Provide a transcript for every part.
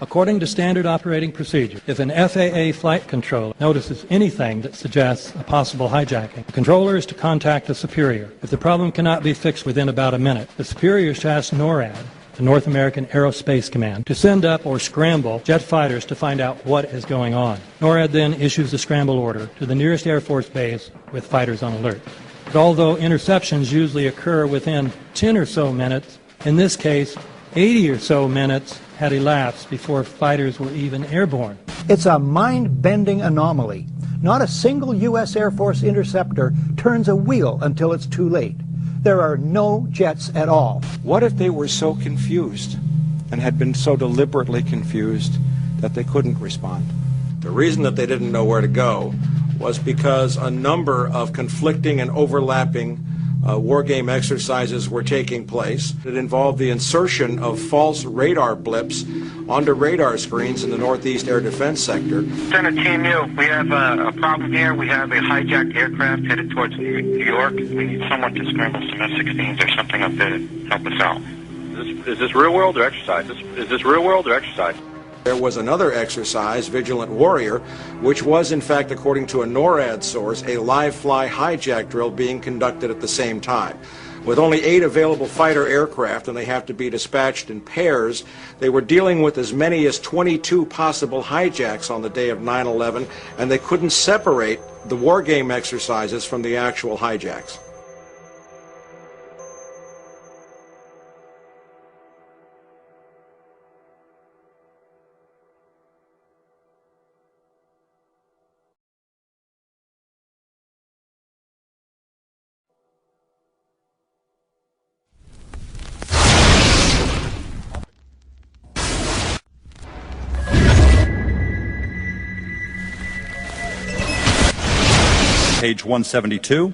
According to standard operating procedure, if an FAA flight controller notices anything that suggests a possible hijacking, the controller is to contact the superior. If the problem cannot be fixed within about a minute, the superior is to ask NORAD, the North American Aerospace Command, to send up or scramble jet fighters to find out what is going on. NORAD then issues the scramble order to the nearest Air Force base with fighters on alert. But although interceptions usually occur within 10 or so minutes, in this case, 80 or so minutes had elapsed before fighters were even airborne. It's a mind-bending anomaly. Not a single U.S. Air Force interceptor turns a wheel until it's too late. There are no jets at all. What if they were so confused and had been so deliberately confused that they couldn't respond? The reason that they didn't know where to go was because a number of conflicting and overlapping war game exercises were taking place. It involved the insertion of false radar blips onto radar screens in the Northeast Air Defense Sector. Center Team U, we have a problem here. We have a hijacked aircraft headed towards New York. We need someone to scramble some F-16s or something up there to help us out. Is this real world or exercise? Is this real world or exercise? There was another exercise, Vigilant Warrior, which was in fact, according to a NORAD source, a live-fly hijack drill being conducted at the same time. With only 8 available fighter aircraft, and they have to be dispatched in pairs, they were dealing with as many as 22 possible hijacks on the day of 9/11, and they couldn't separate the war game exercises from the actual hijacks. Page 172.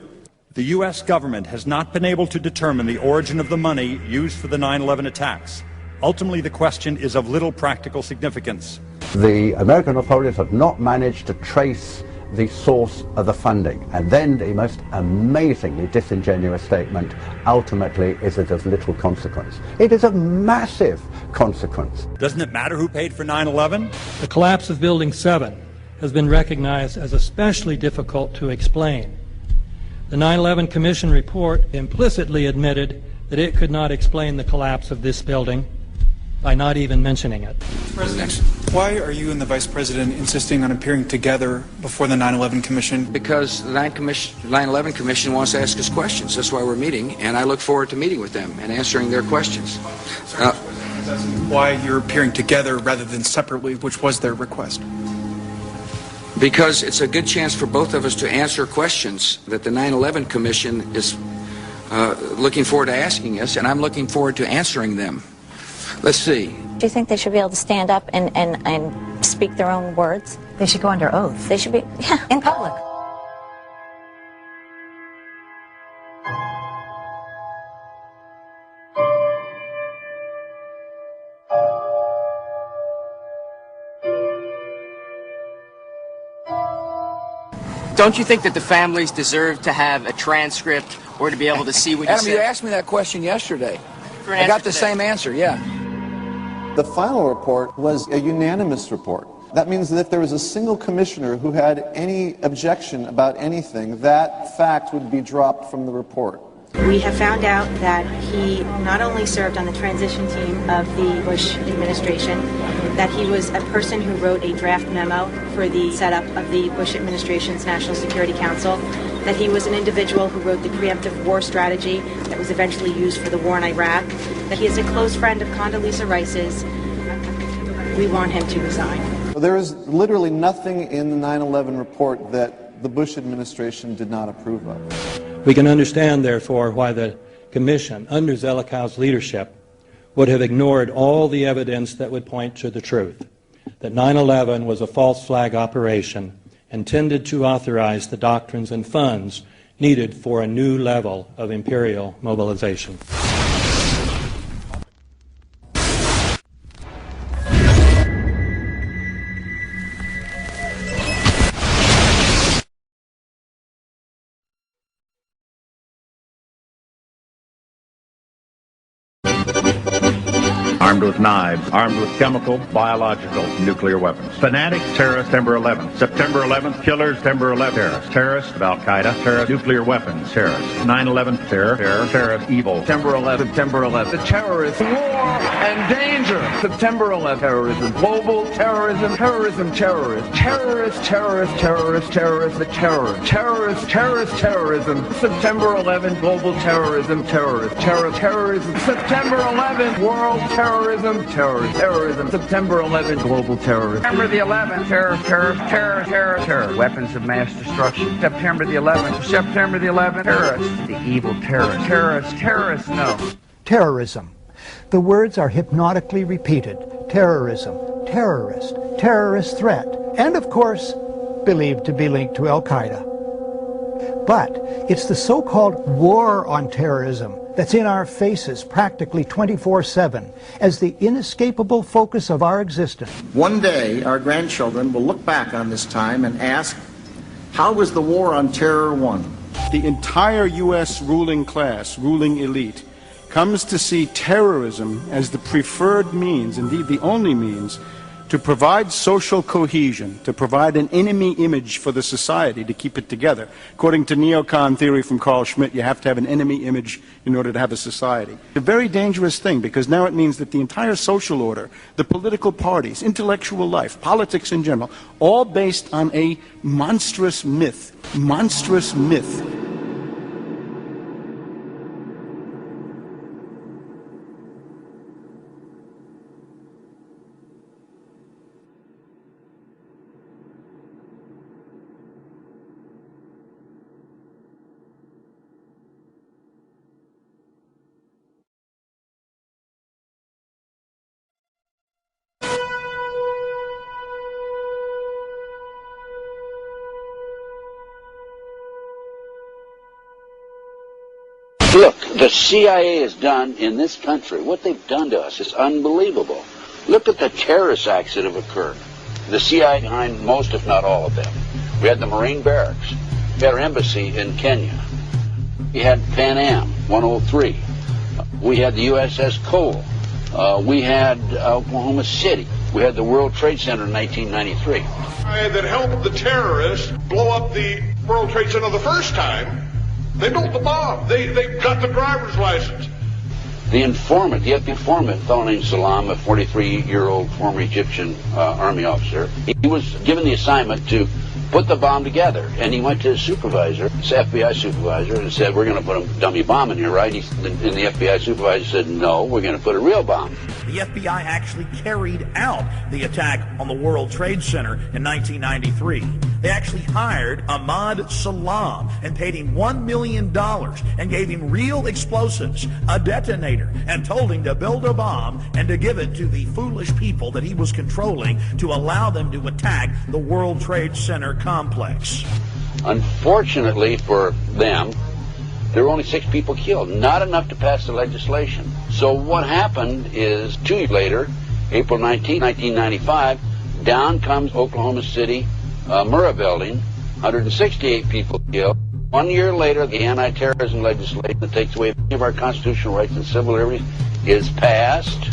The U.S. government has not been able to determine the origin of the money used for the 9/11 attacks. Ultimately, the question is of little practical significance. The American authorities have not managed to trace the source of the funding, and then the most amazingly disingenuous statement, ultimately, is it of little consequence. It is of massive consequence. Doesn't it matter who paid for 9/11? The collapse of Building 7 has been recognized as especially difficult to explain. The 9/11 Commission report implicitly admitted that it could not explain the collapse of this building by not even mentioning it. President, why are you and the Vice President insisting on appearing together before the 9/11 Commission? Because the 9/11 Commission wants to ask us questions. That's why we're meeting, and I look forward to meeting with them and answering their questions. Why you're appearing together rather than separately, which was their request? Because it's a good chance for both of us to answer questions that the 9/11 Commission is looking forward to asking us, and I'm looking forward to answering them. Let's see. Do you think they should be able to stand up and speak their own words? They should go under oath. They should be, yeah, in public. Don't you think that the families deserve to have a transcript or to be able to see what you Adam, said? you asked me that question yesterday. I got the same answer, yeah. The final report was a unanimous report. That means that if there was a single commissioner who had any objection about anything, that fact would be dropped from the report. We have found out that he not only served on the transition team of the Bush administration, that he was a person who wrote a draft memo for the setup of the Bush administration's National Security Council, that he was an individual who wrote the preemptive war strategy that was eventually used for the war in Iraq, that he is a close friend of Condoleezza Rice's. We want him to resign. There is literally nothing in the 9/11 report that the Bush administration did not approve of. We can understand, therefore, why the Commission, under Zelikow's leadership, would have ignored all the evidence that would point to the truth, that 9/11 was a false flag operation intended to authorize the doctrines and funds needed for a new level of imperial mobilization. armed with knives, armed with chemical, biological, nuclear weapons. Fanatics, terrorists, September 11th. September 11th, killers, September 11th, terrorists. Terrorists of Al-Qaeda, terrorists, nuclear weapons, terrorists. 9/11, terror, terrorist, evil. September 11th, September 11th. The terrorists, war and danger. September 11th, terrorism, global terrorism, terrorism, terrorists, terrorists, terrorists, terrorists, terrorists, the terror, terrorists, terrorist, terrorism. September 11th, global terrorism, terrorists, terrorism. September 11th, world terrorism, terrorism. September 11th, global terrorism. September the 11th, terror. Weapons of mass destruction. September the 11th, terrorists, the evil terrorists, no. Terrorism. The words are hypnotically repeated. Terrorism, terrorist, terrorist threat, and of course, believed to be linked to Al-Qaeda. But it's the so-called war on terrorism that's in our faces practically 24/7 as the inescapable focus of our existence. One day, our grandchildren will look back on this time and ask, how was the war on terror won? The entire U.S. ruling class, ruling elite, comes to see terrorism as the preferred means, indeed the only means, to provide social cohesion, to provide an enemy image for the society to keep it together. According to neocon theory from Carl Schmitt, you have to have an enemy image in order to have a society. It's a very dangerous thing, because now it means that the entire social order, the political parties, intellectual life, politics in general, all based on a monstrous myth. Monstrous myth. Look, the CIA has done in this country, what they've done to us is unbelievable. Look at the terrorist acts that have occurred. The CIA behind most, if not all of them. We had the Marine barracks. We had our embassy in Kenya. We had Pan Am 103. We had the USS Cole. We had Oklahoma City. We had the World Trade Center in 1993. That helped the terrorists blow up the World Trade Center the first time. They built the bomb. They got the driver's license. The informant, the informant, a fellow named Salam, a 43-year-old former Egyptian army officer, he was given the assignment to put the bomb together. And he went to his supervisor, his FBI supervisor, and said, we're going to put a dummy bomb in here, right? And the FBI supervisor said, no, we're going to put a real bomb. The FBI actually carried out the attack on the World Trade Center in 1993. They actually hired Ahmad Salam and paid him $1 million and gave him real explosives, a detonator, and told him to build a bomb and to give it to the foolish people that he was controlling to allow them to attack the World Trade Center complex. Unfortunately for them, there were only 6 people killed, not enough to pass the legislation. So what happened is 2 years later, April 19, 1995, down comes Oklahoma City Murrah building, 168 people killed. 1 year later, the anti-terrorism legislation that takes away many of our constitutional rights and civil liberties is passed.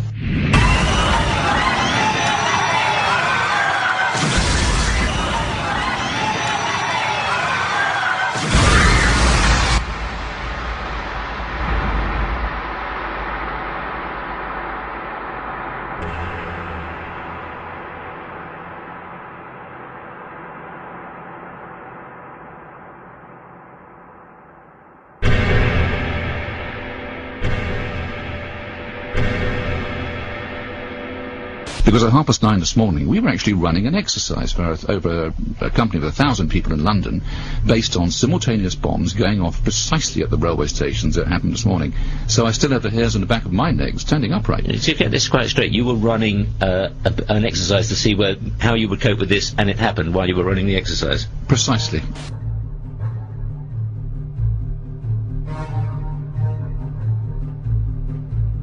Because at 9:30 this morning, we were actually running an exercise for over a company of 1,000 people in London, based on simultaneous bombs going off precisely at the railway stations that happened this morning. So I still have the hairs on the back of my neck standing upright. To get this quite straight, you were running an exercise to see how you would cope with this, and it happened while you were running the exercise? Precisely.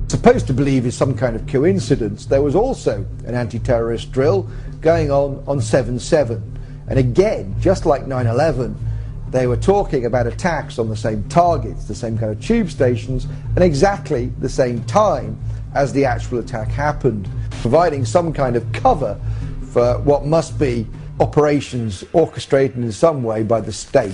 Supposed to believe is some kind of coincidence, there was also an anti-terrorist drill going on 7/7. And again, just like 9/11, they were talking about attacks on the same targets, the same kind of tube stations, and exactly the same time. as the actual attack happened, providing some kind of cover for what must be operations orchestrated in some way by the state.